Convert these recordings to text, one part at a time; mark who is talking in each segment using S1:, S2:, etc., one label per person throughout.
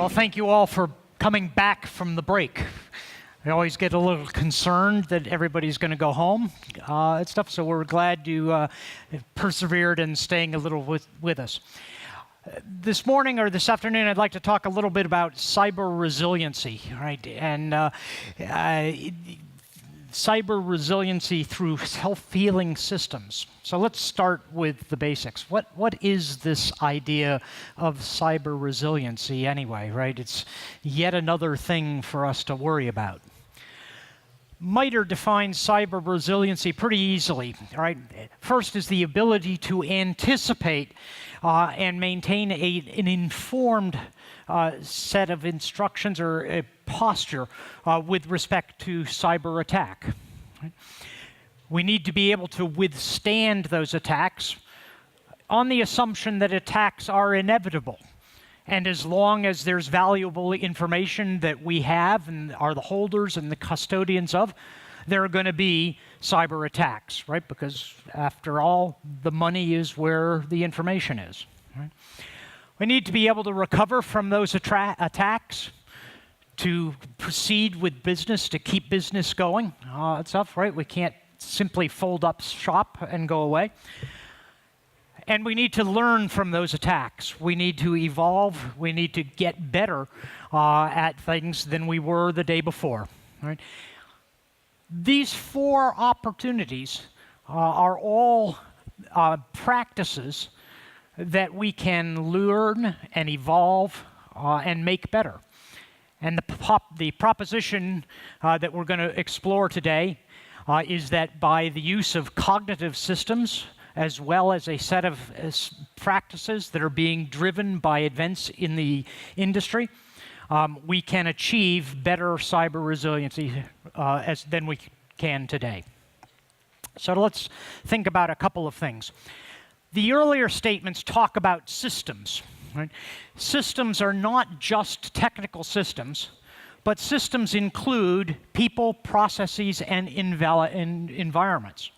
S1: Well, thank you all for coming back from the break. I always get a little concerned that everybody's going to go home and stuff, so we're glad you persevered in staying a little with us. This morning or this afternoon, I'd like to talk a little bit about cyber resiliency, right? And cyber resiliency through self-healing systems. So let's start with the basics. What is this idea of cyber resiliency anyway, right? It's yet another thing for us to worry about. MITRE defines cyber resiliency pretty easily, right? First is the ability to anticipate and maintain an informed set of instructions or a posture with respect to cyber attack. Right? We need to be able to withstand those attacks on the assumption that attacks are inevitable. And as long as there's valuable information that we have and are the holders and the custodians of, there are going to be cyber attacks, right? Because after all, the money is where the information is. Right? We need to be able to recover from those attacks, to proceed with business, to keep business going, and stuff, right? We can't simply fold up shop and go away. And we need to learn from those attacks. We need to evolve. We need to get better at things than we were the day before. Right? These four opportunities are all practices that we can learn and evolve and make better. And the proposition that we're going to explore today is that by the use of cognitive systems, as well as a set of practices that are being driven by events in the industry, we can achieve better cyber resiliency than we can today. So let's think about a couple of things. The earlier statements talk about systems. Right? Systems are not just technical systems, but systems include people, processes, and environments.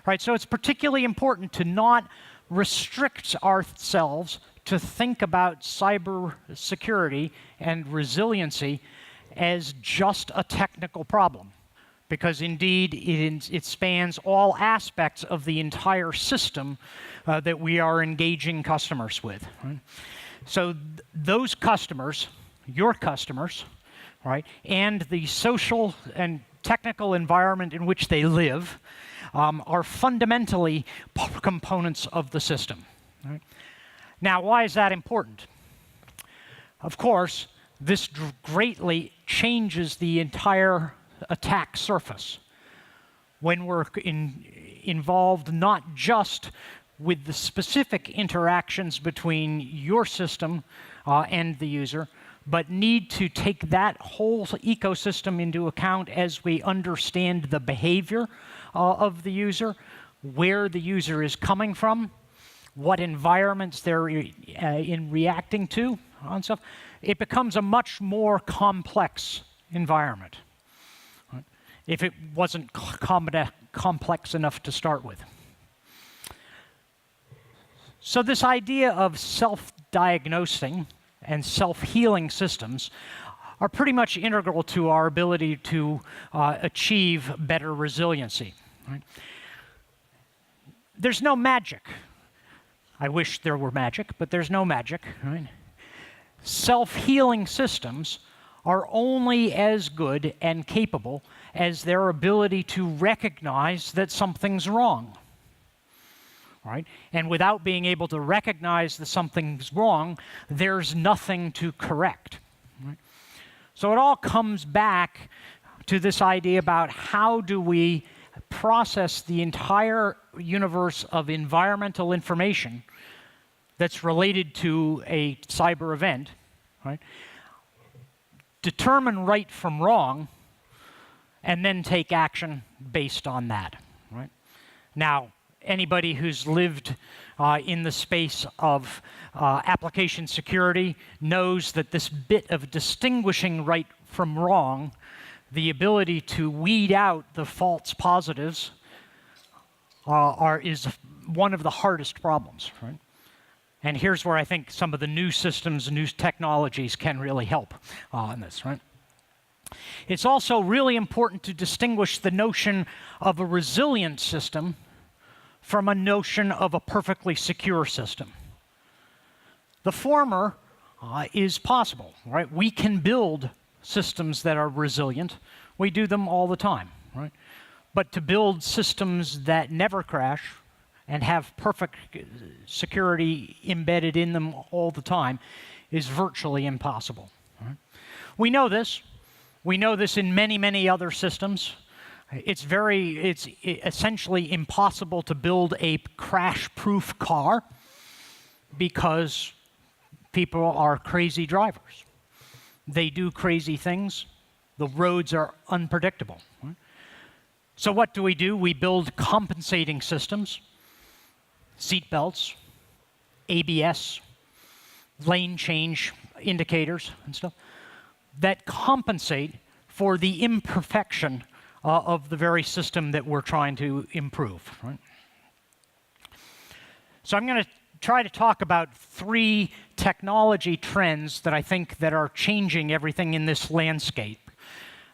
S1: Right, so it's particularly important to not restrict ourselves to think about cyber security and resiliency as just a technical problem, because indeed it spans all aspects of the entire system that we are engaging customers with. Right? So those customers, your customers, right, and the social and technical environment in which they live are fundamentally components of the system. Right? Now, why is that important? Of course, this greatly changes the entire attack surface when we're involved not just with the specific interactions between your system and the user, but need to take that whole ecosystem into account as we understand the behavior of the user, where the user is coming from, what environments they're reacting to, and stuff. It becomes a much more complex environment, right? If it wasn't complex enough to start with. So this idea of self-diagnosing and self-healing systems are pretty much integral to our ability to achieve better resiliency. Right? There's no magic. I wish there were magic, but there's no magic. Right? Self-healing systems are only as good and capable as their ability to recognize that something's wrong. Right? And without being able to recognize that something's wrong, there's nothing to correct. Right? So it all comes back to this idea about how do we process the entire universe of environmental information that's related to a cyber event, right? Determine right from wrong, and then take action based on that. Right? Now, anybody who's lived in the space of application security knows that this bit of distinguishing right from wrong, the ability to weed out the false positives, is one of the hardest problems. Right? And here's where I think some of the new systems, new technologies can really help in this, right? It's also really important to distinguish the notion of a resilient system from a notion of a perfectly secure system. The former is possible, right? We can build systems that are resilient. We do them all the time, right? But to build systems that never crash and have perfect security embedded in them all the time is virtually impossible, right? We know this. We know this in many, many other systems. It's essentially impossible to build a crash-proof car because people are crazy drivers. They do crazy things. The roads are unpredictable, right? So what do? We build compensating systems, seat belts, ABS, lane change indicators and stuff, that compensate for the imperfection of the very system that we're trying to improve, right? So I'm going to try to talk about 3 technology trends that I think that are changing everything in this landscape.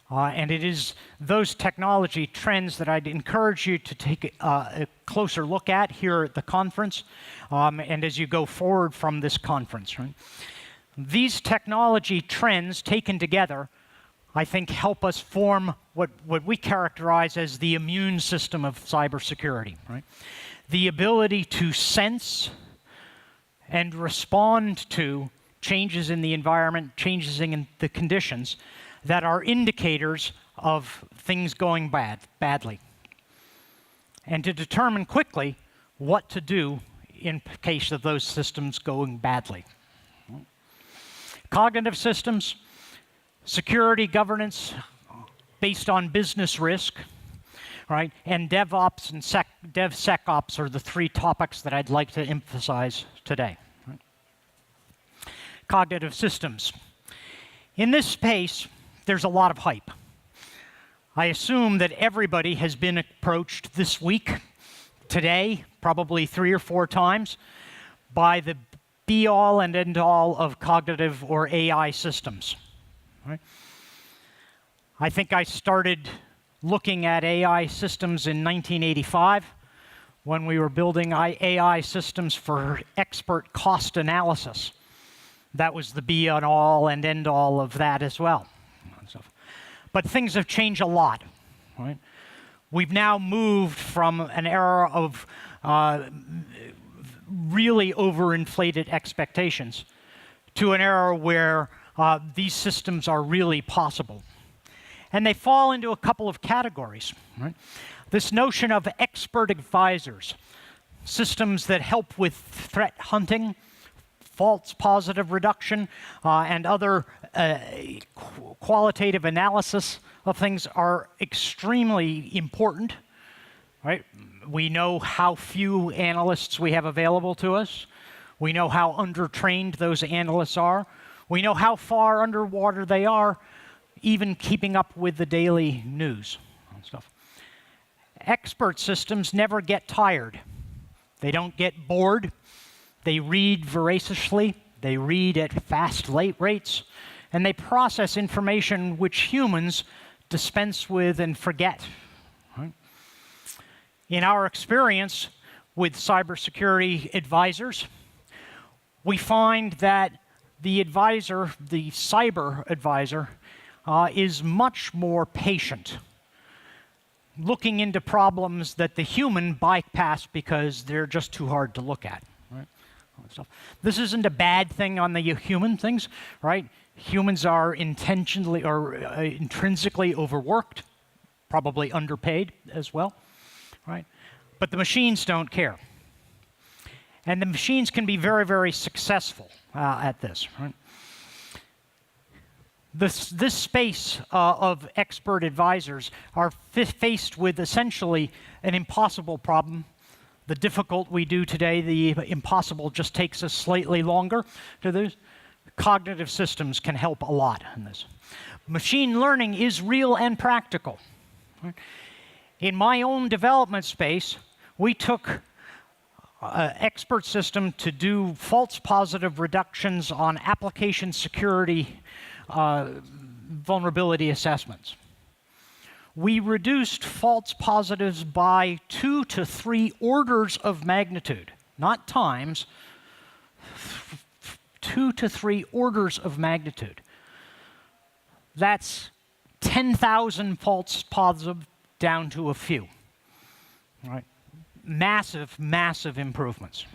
S1: And it is those technology trends that I'd encourage you to take a closer look at here at the conference and as you go forward from this conference, right? These technology trends taken together, I think, help us form what we characterize as the immune system of cybersecurity, right? The ability to sense and respond to changes in the environment, changes in the conditions that are indicators of things going badly. And to determine quickly what to do in case of those systems going badly. Cognitive systems, security governance based on business risk, right? And DevOps and DevSecOps are the 3 topics that I'd like to emphasize today. Right? Cognitive systems. In this space, there's a lot of hype. I assume that everybody has been approached this week, today, probably 3 or 4 times, by the be-all and end-all of cognitive or AI systems. Right? I think I started looking at AI systems in 1985 when we were building AI systems for expert cost analysis. That was the be-all and end-all of that as well. But things have changed a lot, right? We've now moved from an era of really overinflated expectations to an era where these systems are really possible. And they fall into a couple of categories, right? This notion of expert advisors, systems that help with threat hunting, false positive reduction, and other qualitative analysis of things are extremely important, right? We know how few analysts we have available to us. We know how undertrained those analysts are. We know how far underwater they are, even keeping up with the daily news and stuff. Expert systems never get tired. They don't get bored. They read voraciously. They read at fast rates. And they process information which humans dispense with and forget. Right? In our experience with cybersecurity advisors, we find that the advisor, the cyber advisor, is much more patient, looking into problems that the human bypass because they're just too hard to look at. Right? This isn't a bad thing on the human things, right? Humans are intentionally or intrinsically overworked, probably underpaid as well, right? But the machines don't care. And the machines can be very, very successful at this, right? This space of expert advisors are faced with essentially an impossible problem. The difficult we do today, the impossible just takes us slightly longer to do. Cognitive systems can help a lot in this. Machine learning is real and practical. Right? In my own development space, we took expert system to do false positive reductions on application security vulnerability assessments. We reduced false positives by 2 to 3 orders of magnitude, not times, 2 to 3 orders of magnitude. That's 10,000 false positives down to a few. All right. Massive, massive improvements.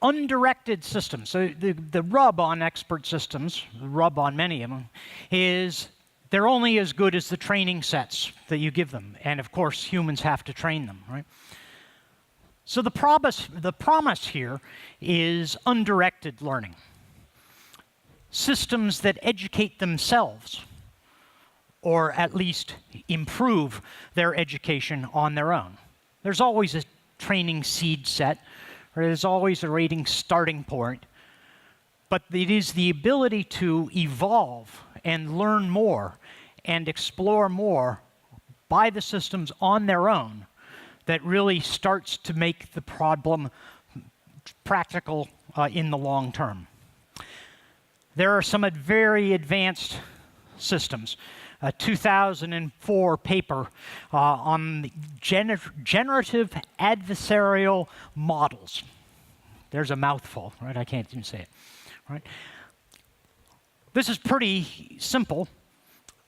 S1: Undirected systems. So the rub on expert systems, the rub on many of them, is they're only as good as the training sets that you give them. And of course, humans have to train them, right? So the promise here is undirected learning. Systems that educate themselves, or at least improve their education on their own. There's always a training seed set, or there's always a rating starting point, but it is the ability to evolve and learn more and explore more by the systems on their own that really starts to make the problem practical in the long term. There are some very advanced systems. A 2004 paper on the generative adversarial models. There's a mouthful, right? I can't even say it, right? This is pretty simple.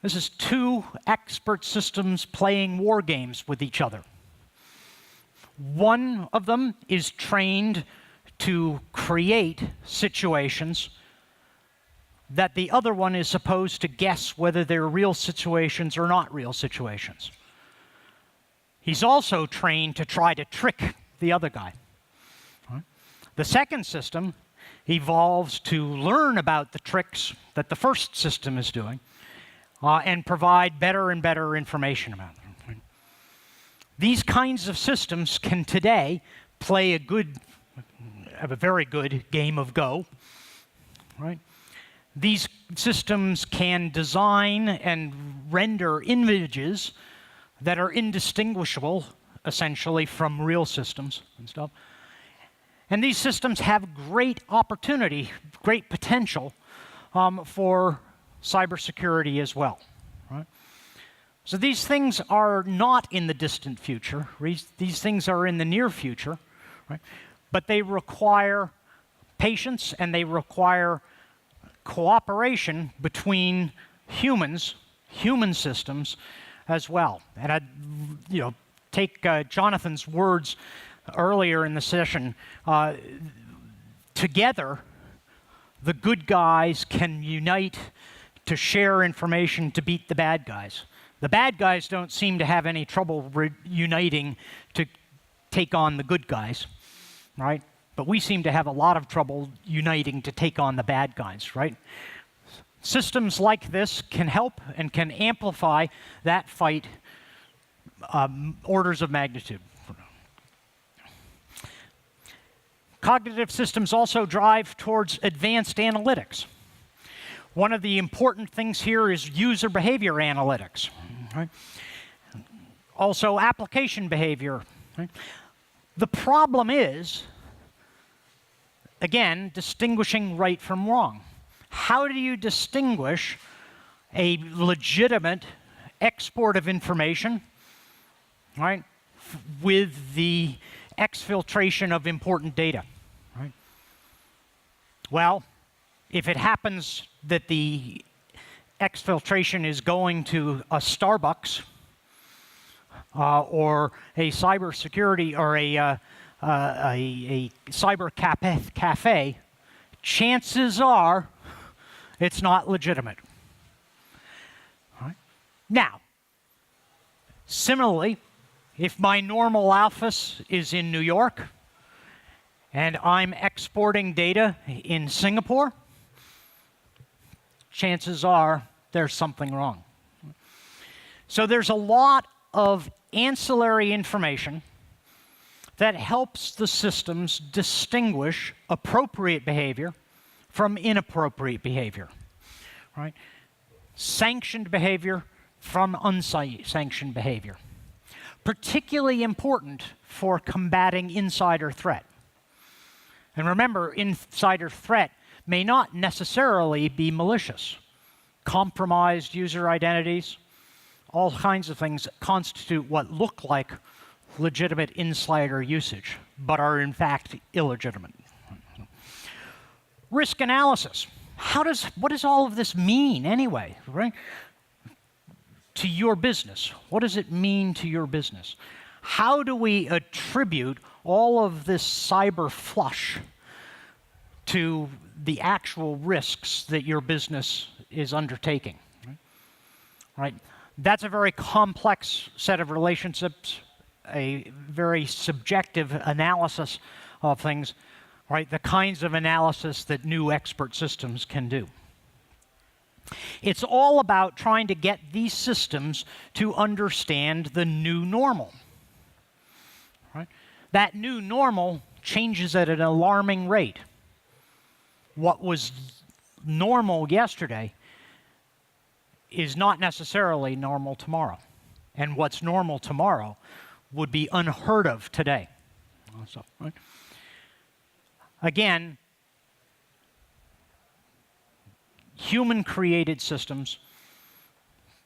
S1: This is 2 expert systems playing war games with each other. One of them is trained to create situations that the other one is supposed to guess whether they're real situations or not real situations. He's also trained to try to trick the other guy. The second system evolves to learn about the tricks that the first system is doing and provide better and better information about them. These kinds of systems can today play a very good game of Go, right? These systems can design and render images that are indistinguishable, essentially, from real systems and stuff. And these systems have great opportunity, great potential for cybersecurity as well. Right? So these things are not in the distant future. These things are in the near future. Right? But they require patience and they require cooperation between humans, human systems, as well. And I'd take Jonathan's words earlier in the session. Together, the good guys can unite to share information to beat the bad guys. The bad guys don't seem to have any trouble uniting to take on the good guys, right? But we seem to have a lot of trouble uniting to take on the bad guys, right? Systems like this can help and can amplify that fight orders of magnitude. Cognitive systems also drive towards advanced analytics. One of the important things here is user behavior analytics. Right? Also application behavior. Right? The problem is, again, distinguishing right from wrong. How do you distinguish a legitimate export of information, right, with the exfiltration of important data? Right? Well, if it happens that the exfiltration is going to a Starbucks or a cybersecurity or a cyber cafe, chances are it's not legitimate. Right? Now, similarly, if my normal office is in New York and I'm exporting data in Singapore, chances are there's something wrong. So there's a lot of ancillary information that helps the systems distinguish appropriate behavior from inappropriate behavior, right? Sanctioned behavior from unsanctioned behavior. particularly important for combating insider threat. And remember, insider threat may not necessarily be malicious. Compromised user identities, all kinds of things that constitute what look like legitimate insider usage, but are in fact illegitimate. Risk analysis. What does all of this mean anyway, right? To your business. What does it mean to your business? How do we attribute all of this cyber flush to the actual risks that your business is undertaking? Right? That's a very complex set of relationships, a very subjective analysis of things, right? The kinds of analysis that new expert systems can do. It's all about trying to get these systems to understand the new normal. Right? That new normal changes at an alarming rate. What was normal yesterday is not necessarily normal tomorrow. And what's normal tomorrow would be unheard of today. Also, right? Again, human-created systems,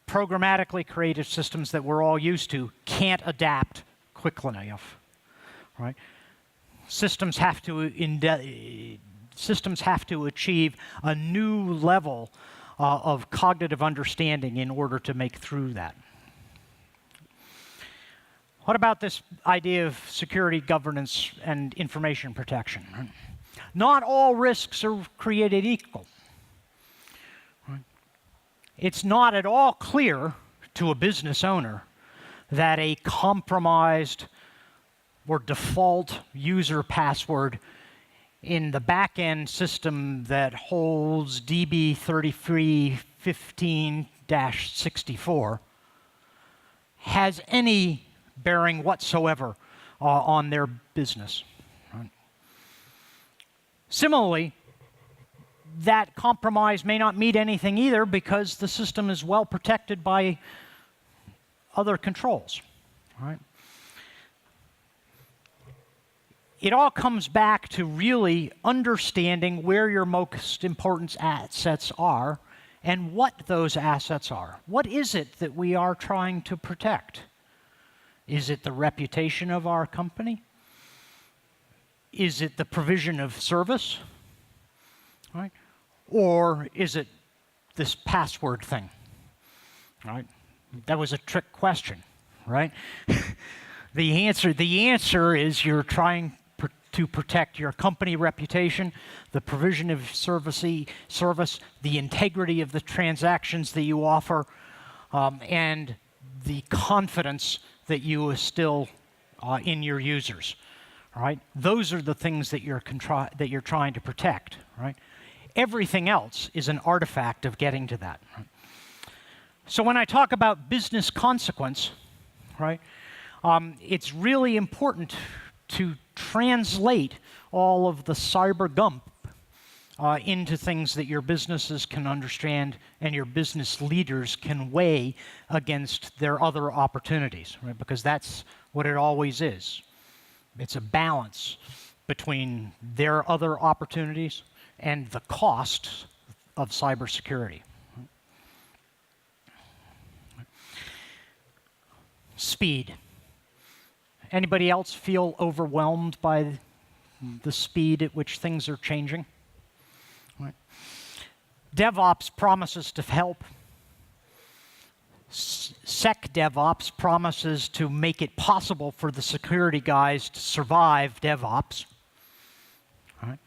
S1: programmatically created systems that we're all used to, can't adapt quickly enough, right? Systems have to achieve a new level of cognitive understanding in order to make through that. What about this idea of security, governance, and information protection? Right? Not all risks are created equal. Right? It's not at all clear to a business owner that a compromised or default user password in the back-end system that holds DB3315-64 has any bearing whatsoever on their business. Right? Similarly, that compromise may not mean anything either because the system is well protected by other controls. Right? It all comes back to really understanding where your most important assets are and what those assets are. What is it that we are trying to protect? Is it the reputation of our company? Is it the provision of service? Right? Or is it this password thing? Right? That was a trick question, right? The answer is you're trying to protect your company reputation, the provision of service, the integrity of the transactions that you offer, and the confidence that you instill in your users. Right? Those are the things that you're trying to protect. Right? Everything else is an artifact of getting to that. Right? So when I talk about business consequence, right, it's really important to translate all of the cyber gump into things that your businesses can understand and your business leaders can weigh against their other opportunities, right? Because that's what it always is. It's a balance between their other opportunities and the cost of cybersecurity. Speed. Anybody else feel overwhelmed by the speed at which things are changing? Right. DevOps promises to help. SecDevOps promises to make it possible for the security guys to survive DevOps. Right.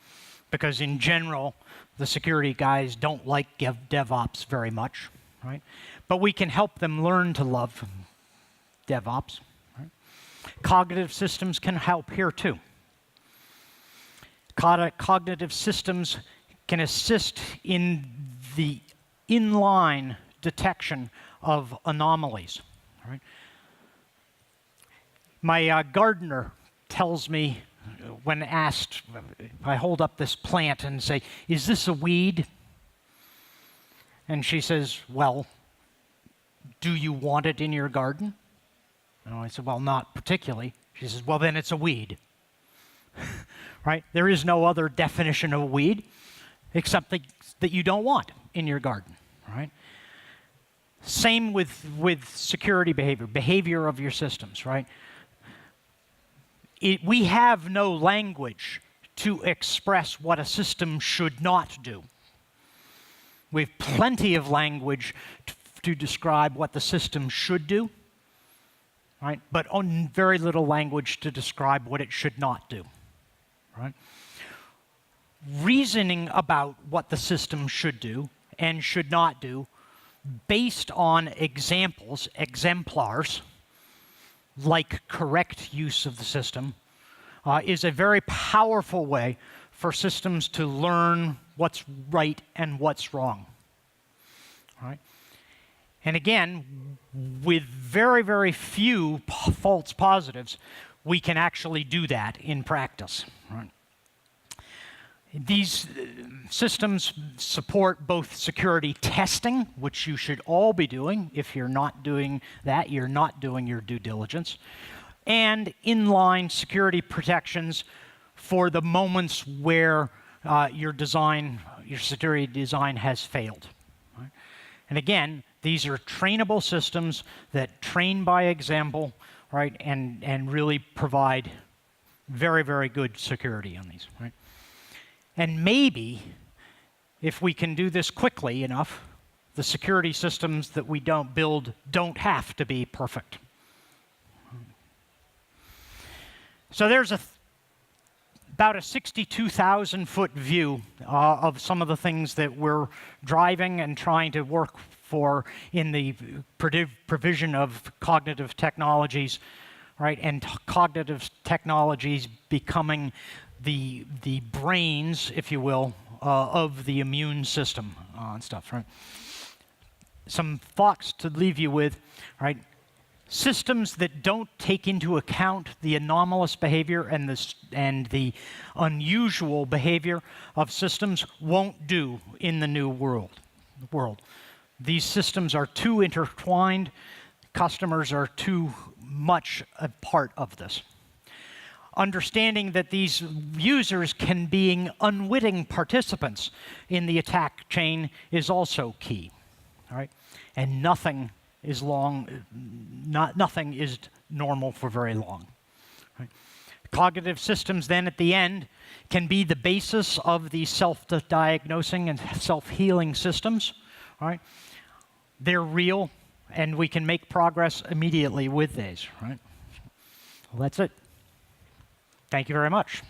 S1: Because in general, the security guys don't like DevOps very much. Right. But we can help them learn to love DevOps. Cognitive systems can help here too. Cognitive systems can assist in the inline detection of anomalies. Right? My gardener tells me when asked, I hold up this plant and say, "Is this a weed?" And she says, "Well, do you want it in your garden?" And I said, well, not particularly. She says, well, then it's a weed. Right? There is no other definition of a weed except that you don't want in your garden. Right? Same with security behavior of your systems. Right? We have no language to express what a system should not do. We have plenty of language to describe what the system should do, right? But very little language to describe what it should not do, right? Reasoning about what the system should do and should not do based on exemplars, like correct use of the system, is a very powerful way for systems to learn what's right and what's wrong. Right? And again, with very, very few false positives, we can actually do that in practice. Right? These systems support both security testing, which you should all be doing. If you're not doing that, you're not doing your due diligence, and inline security protections for the moments where your security design has failed. Right? And again, these are trainable systems that train by example, right, and really provide very, very good security on these. Right? And maybe, if we can do this quickly enough, the security systems that we don't build don't have to be perfect. So there's about a 62,000-foot view of some of the things that we're driving and trying to work for in the provision of cognitive technologies, right? And cognitive technologies becoming the brains, if you will, of the immune system and stuff, right? Some thoughts to leave you with, right? Systems that don't take into account the anomalous behavior and the unusual behavior of systems won't do in the new world. These systems are too intertwined. Customers are too much a part of this. Understanding that these users can be unwitting participants in the attack chain is also key. All right? And nothing is normal for very long. Right? Cognitive systems then at the end can be the basis of the self-diagnosing and self-healing systems. Right? They're real, and we can make progress immediately with these. Right? Well, that's it. Thank you very much.